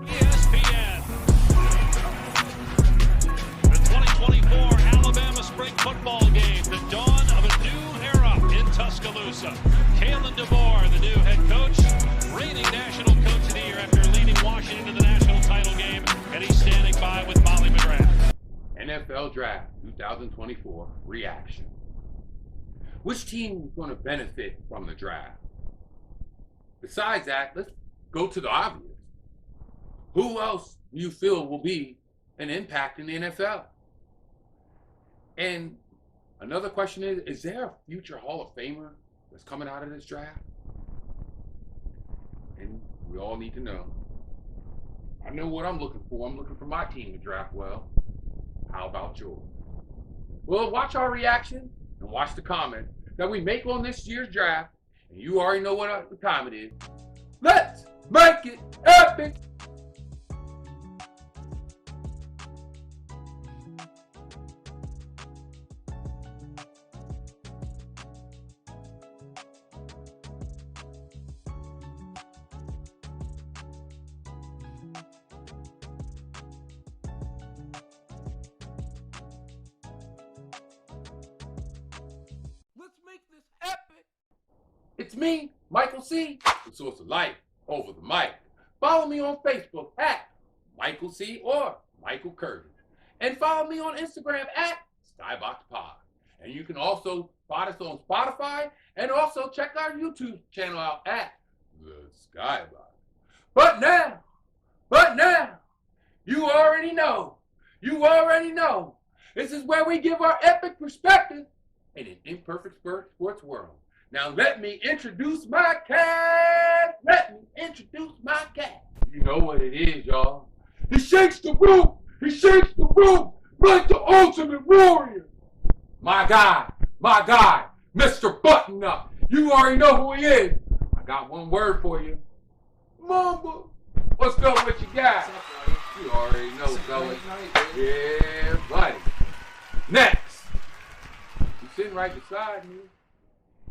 ESPN. The 2024 Alabama Spring Football Game, the dawn of a new era in Tuscaloosa. Kalen DeBoer, the new head coach, reigning National Coach of the Year after leading Washington to the national title game, and he's standing by with Molly McGrath. NFL Draft 2024 reaction. Which team is going to benefit from the draft? Besides that, let's go to the obvious. Who else do you feel will be an impact in the NFL? And another question is there a future Hall of Famer that's coming out of this draft? And we all need to know. I know what I'm looking for. I'm looking for my team to draft well. How about yours? Well, watch our reaction and watch the comments that we make on this year's draft. And you already know what time it is. Let's make it epic! It's me, Michael C., the source of life over the mic. Follow me on Facebook at Michael C. or Michael Curtis. And follow me on Instagram at SkyboxPod. And you can also spot us on Spotify and also check our YouTube channel out at The Skybox. But now, you already know. This is where we give our epic perspective in an imperfect sports world. Now let me introduce my cat. You know what it is, y'all. He shakes the roof like the ultimate warrior. My guy, Mr. Button Up. You already know who he is. I got one word for you. Mamba. What's up with you guys? You already know, fellas. Yeah, buddy. Next. He's sitting right beside me.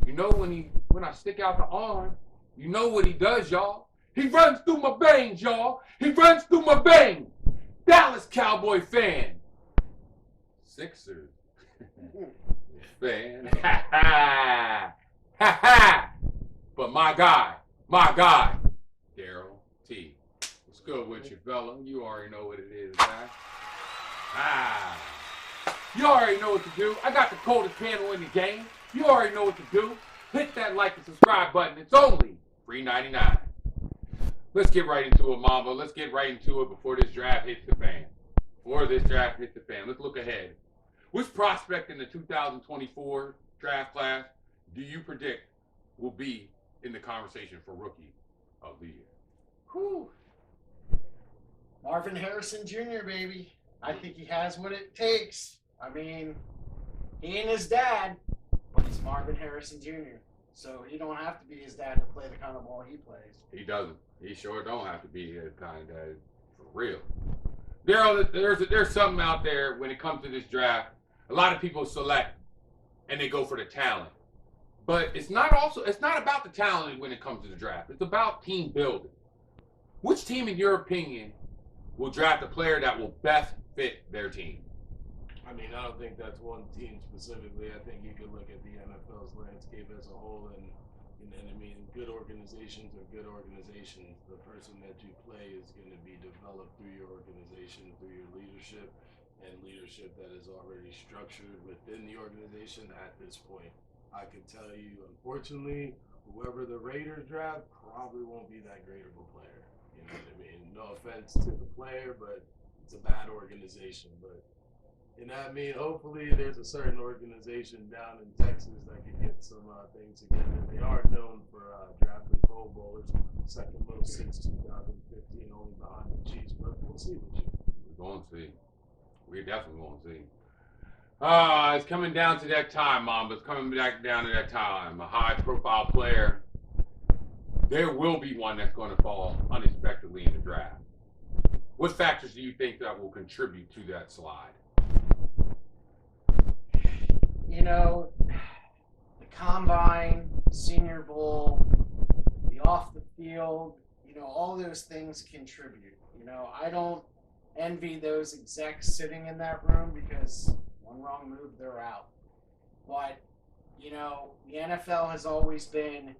You know when I stick out the arm, you know what he does, y'all. He runs through my veins, y'all. Dallas Cowboy fan. Sixers fan. But my guy, Daryl T. What's good with you, fella? You already know what it is, man. You already know what to do. I got the coldest panel in the game. You already know what to do. Hit that like and subscribe button. It's only $3.99. Let's get right into it, Mamba. Let's get right into it before this draft hits the fan. Let's look ahead. Which prospect in the 2024 draft class do you predict will be in the conversation for Rookie of the Year? Whew. Marvin Harrison Jr., baby. I think he has what it takes. I mean, he ain't his dad. But it's Marvin Harrison Jr., so he don't have to be his dad to play the kind of ball he plays. He doesn't. He sure don't have to be his kind of dad, for real. There's something out there when it comes to this draft. A lot of people select and they go for the talent, but it's not about the talent when it comes to the draft. It's about team building. Which team, in your opinion, will draft a player that will best fit their team? I mean, I don't think that's one team specifically. I think you could look at the NFL's landscape as a whole, and I mean, good organizations are good organizations. The person that you play is going to be developed through your organization, through your leadership, and leadership that is already structured within the organization at this point. I could tell you, unfortunately, whoever the Raiders draft probably won't be that great of a player. You know what I mean? No offense to the player, but it's a bad organization. But you know what I mean? Hopefully there's a certain organization down in Texas that can get some things together. They are known for drafting Pro Bowlers, second most since 2015, only behind the Chiefs, but we'll see what you. We're going to see. We're definitely going to see. It's coming down to that time, Mom. It's coming back down to that time. A high-profile player. There will be one that's going to fall unexpectedly in the draft. What factors do you think that will contribute to that slide? You know, the Combine, Senior Bowl, the the off the field, all those things contribute. I don't envy those execs sitting in that room because one wrong move, they're out. But, the NFL has always been,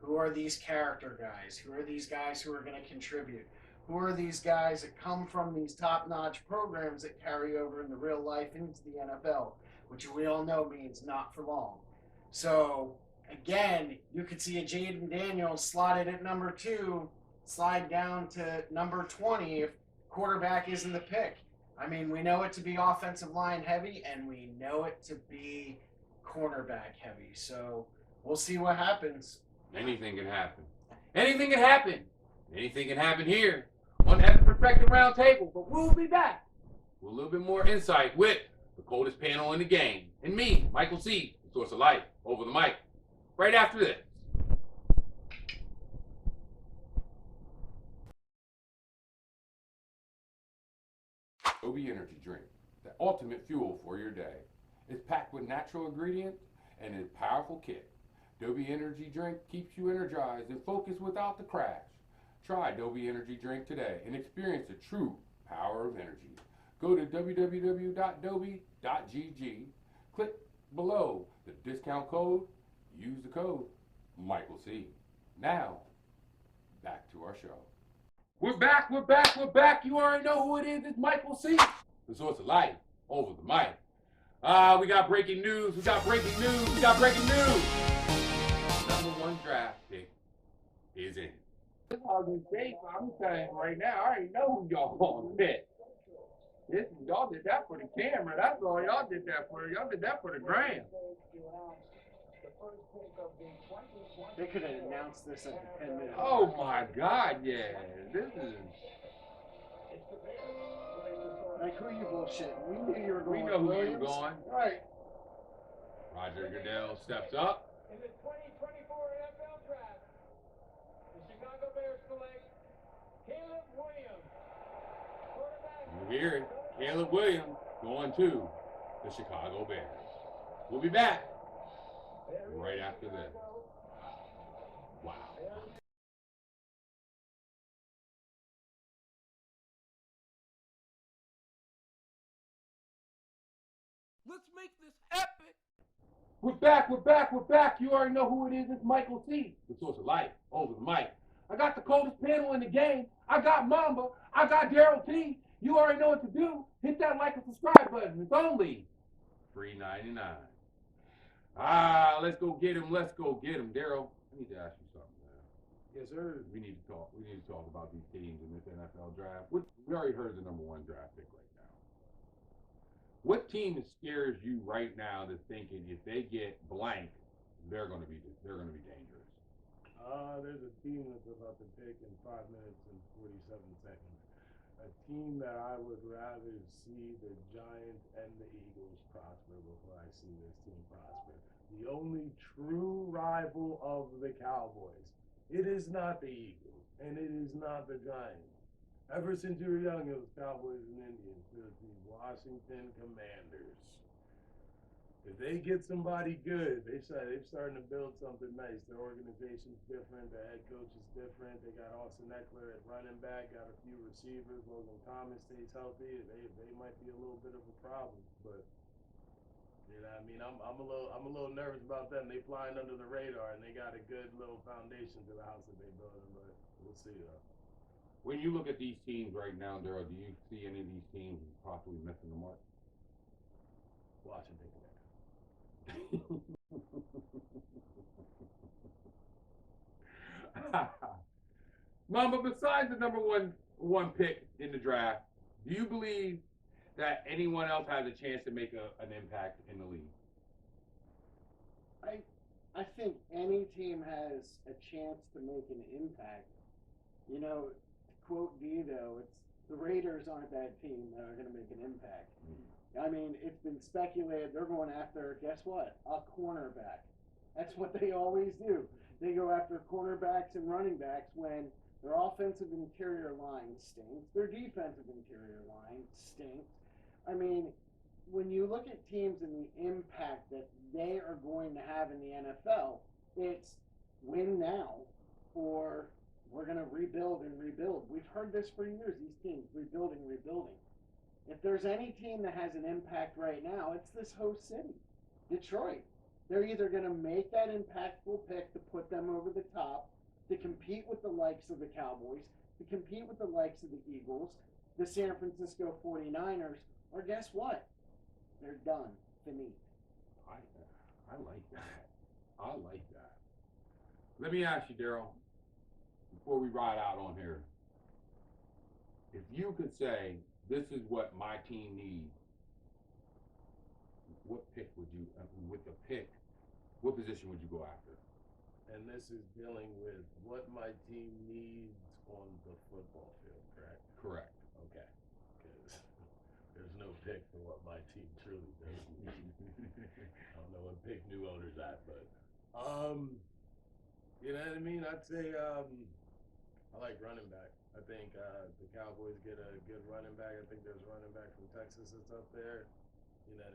who are these character guys? Who are these guys who are going to contribute? Who are these guys that come from these top-notch programs that carry over into real life into the NFL, which we all know means not for long. So, again, you could see a Jaden Daniels slotted at number 2, slide down to number 20 if quarterback isn't the pick. I mean, we know it to be offensive line heavy, and we know it to be cornerback heavy. So, we'll see what happens. Anything can happen. Anything can happen. Anything can happen here on the Perspective Roundtable. But we'll be back with a little bit more insight with the coldest panel in the game. And me, Michael C., the source of life, over the mic. Right after this. Adobe Energy Drink, the ultimate fuel for your day. It's packed with natural ingredients and a powerful kick. Adobe Energy Drink keeps you energized and focused without the crash. Try Adobe Energy Drink today and experience the true power of energy. Go to www.adobe.gg, click below the discount code, use the code Michael C. Now, back to our show. We're back. You already know who it is. It's Michael C., the source of life, over the mic. We got breaking news. Number 1 draft pick is in. I'm saying right now, I already know who y'all gonna pick. Y'all did that for the camera. That's all y'all did that for. Y'all did that for the gram. They could have announced this at the 10-minute. Oh my God, yeah. This is. Like, who you bullshitting? We knew you were going. We know who Williams. you're going. Right. Roger Goodell steps up. In the 2024 NFL Draft, the Chicago Bears select Caleb Williams, quarterback. You hear it. Caleb Williams going to the Chicago Bears. We'll be back right after this. Wow. Let's make this epic. We're back. You already know who it is. It's Michael C., the source of life, over the mic. I got the coldest panel in the game. I got Mamba. I got Daryl T. You already know what to do. Hit that like and subscribe button. It's only $3.99. Let's go get him. Daryl, I need to ask you something, man. Yes, sir. We need to talk about these teams in this NFL draft. We already heard the number 1 draft pick right now. What team scares you right now that's thinking if they get blank, they're going to be dangerous? There's a team that's about to pick in 5 minutes and 47 seconds. A team that I would rather see the Giants and the Eagles prosper before I see this team prosper. The only true rival of the Cowboys. It is not the Eagles, and it is not the Giants. Ever since you were young, it was Cowboys and Indians. It was the Washington Commanders. If they get somebody good, they're starting to build something nice. Their organization's different. Their head coach is different. They got Austin Eckler at running back. Got a few receivers. Logan Thomas stays healthy. They might be a little bit of a problem, but you know, what I mean, I'm a little nervous about them. They flying under the radar, and they got a good little foundation to the house that they building. But we'll see though. When you look at these teams right now, Daryl, do you see any of these teams possibly missing the mark? Washington. Mama, besides the number one pick in the draft, do you believe that anyone else has a chance to make an impact in the league? I think any team has a chance to make an impact. You know, to quote Vito, it's the Raiders aren't that team that are going to make an impact. I mean, it's been speculated they're going after, guess what? A cornerback. That's what they always do. They go after cornerbacks and running backs when their offensive interior line stinks. Their defensive interior line stinks. I mean, when you look at teams and the impact that they are going to have in the NFL, it's win now for we're going to rebuild and rebuild. We've heard this for years, these teams, rebuilding. If there's any team that has an impact right now, it's this host city, Detroit. They're either going to make that impactful pick to put them over the top, to compete with the likes of the Cowboys, to compete with the likes of the Eagles, the San Francisco 49ers, or guess what? They're done. Finite. I like that. I like that. Let me ask you, Daryl, before we ride out on here, if you could say, this is what my team needs, what pick would you, with the pick, what position would you go after? And this is dealing with what my team needs on the football field, correct? Correct. Okay. Because there's no pick for what my team truly does. I don't know what pick new owners at, but you know what I mean? I'd say I like running back. I think the Cowboys get a good running back. I think there's a running back from Texas that's up there. You know,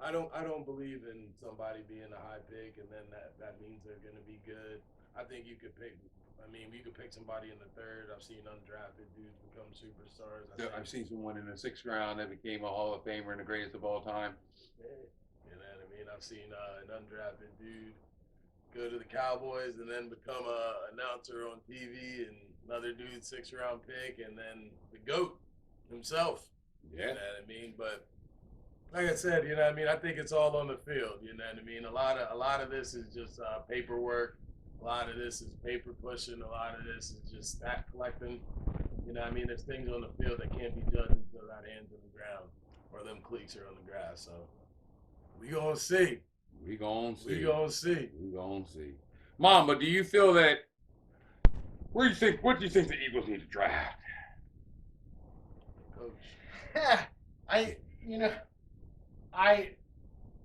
I don't believe in somebody being a high pick and then that means they're going to be good. I think you could pick. I mean, you could pick somebody in the third. I've seen undrafted dudes become superstars. I've seen someone in the 6th round that became a Hall of Famer and the greatest of all time. Yeah, you know what I mean? I've seen an undrafted dude go to the Cowboys and then become an announcer on TV, and another dude 6th round pick, and then the GOAT himself. Yeah. You know what I mean? But like I said, you know what I mean? I think it's all on the field. You know what I mean? A lot of this is just paperwork. A lot of this is paper pushing. A lot of this is just stat collecting. You know what I mean? There's things on the field that can't be judged until that hand's on the ground or them cleats are on the grass. So we gonna see. We gonna see. We gonna see. We gonna see. Mama, do you feel that? What do you think the Eagles need to draft? Coach.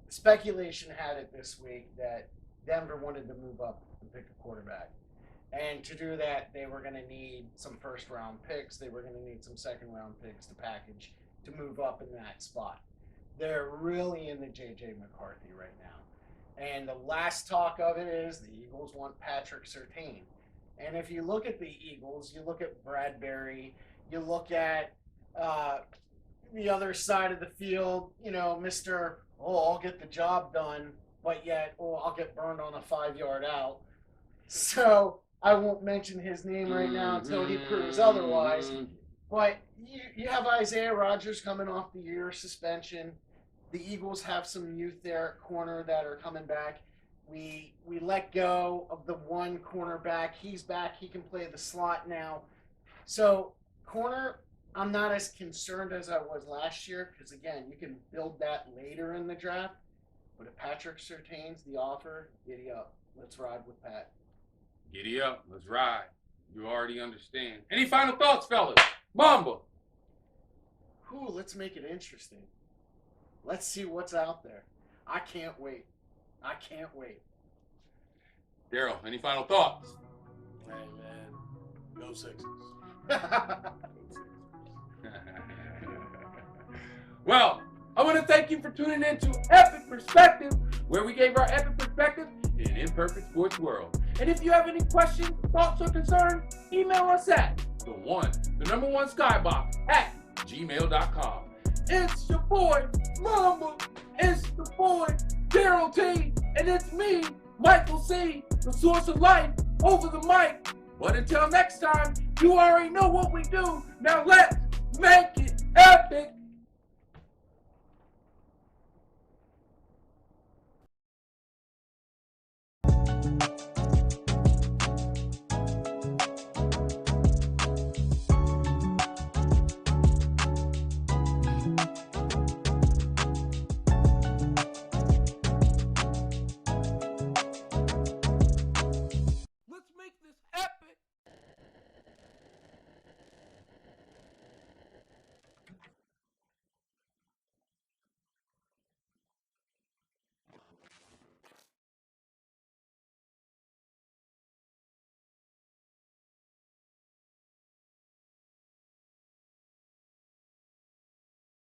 Speculation had it this week that Denver wanted to move up and pick a quarterback. And to do that, they were going to need some first-round picks. They were going to need some second-round picks to package to move up in that spot. They're really into J.J. McCarthy right now. And the last talk of it is the Eagles want Patrick Surtain. And if you look at the Eagles, you look at Bradbury, you look at the other side of the field, you know, Mr. I'll get the job done, but yet, I'll get burned on a 5-yard out. So I won't mention his name right now until he proves otherwise. But you have Isaiah Rodgers coming off the year suspension. The Eagles have some youth there at corner that are coming back. We let go of the one cornerback. He's back. He can play the slot now. So corner, I'm not as concerned as I was last year because, again, you can build that later in the draft. But if Patrick Surtain's the offer, giddy up. Let's ride with Pat. Giddy up. Let's ride. You already understand. Any final thoughts, fellas? Mamba. Let's make it interesting. Let's see what's out there. I can't wait. Daryl, any final thoughts? Hey, man. Go Sixers. Well, I want to thank you for tuning in to Epic Perspective, where we gave our epic perspective in an imperfect sports world. And if you have any questions, thoughts, or concerns, email us at the number one skybox at gmail.com. It's your boy, Mamba. It's the boy, Daryl T. And it's me, Michael C., the source of life over the mic. But until next time, you already know what we do. Now let's make it epic.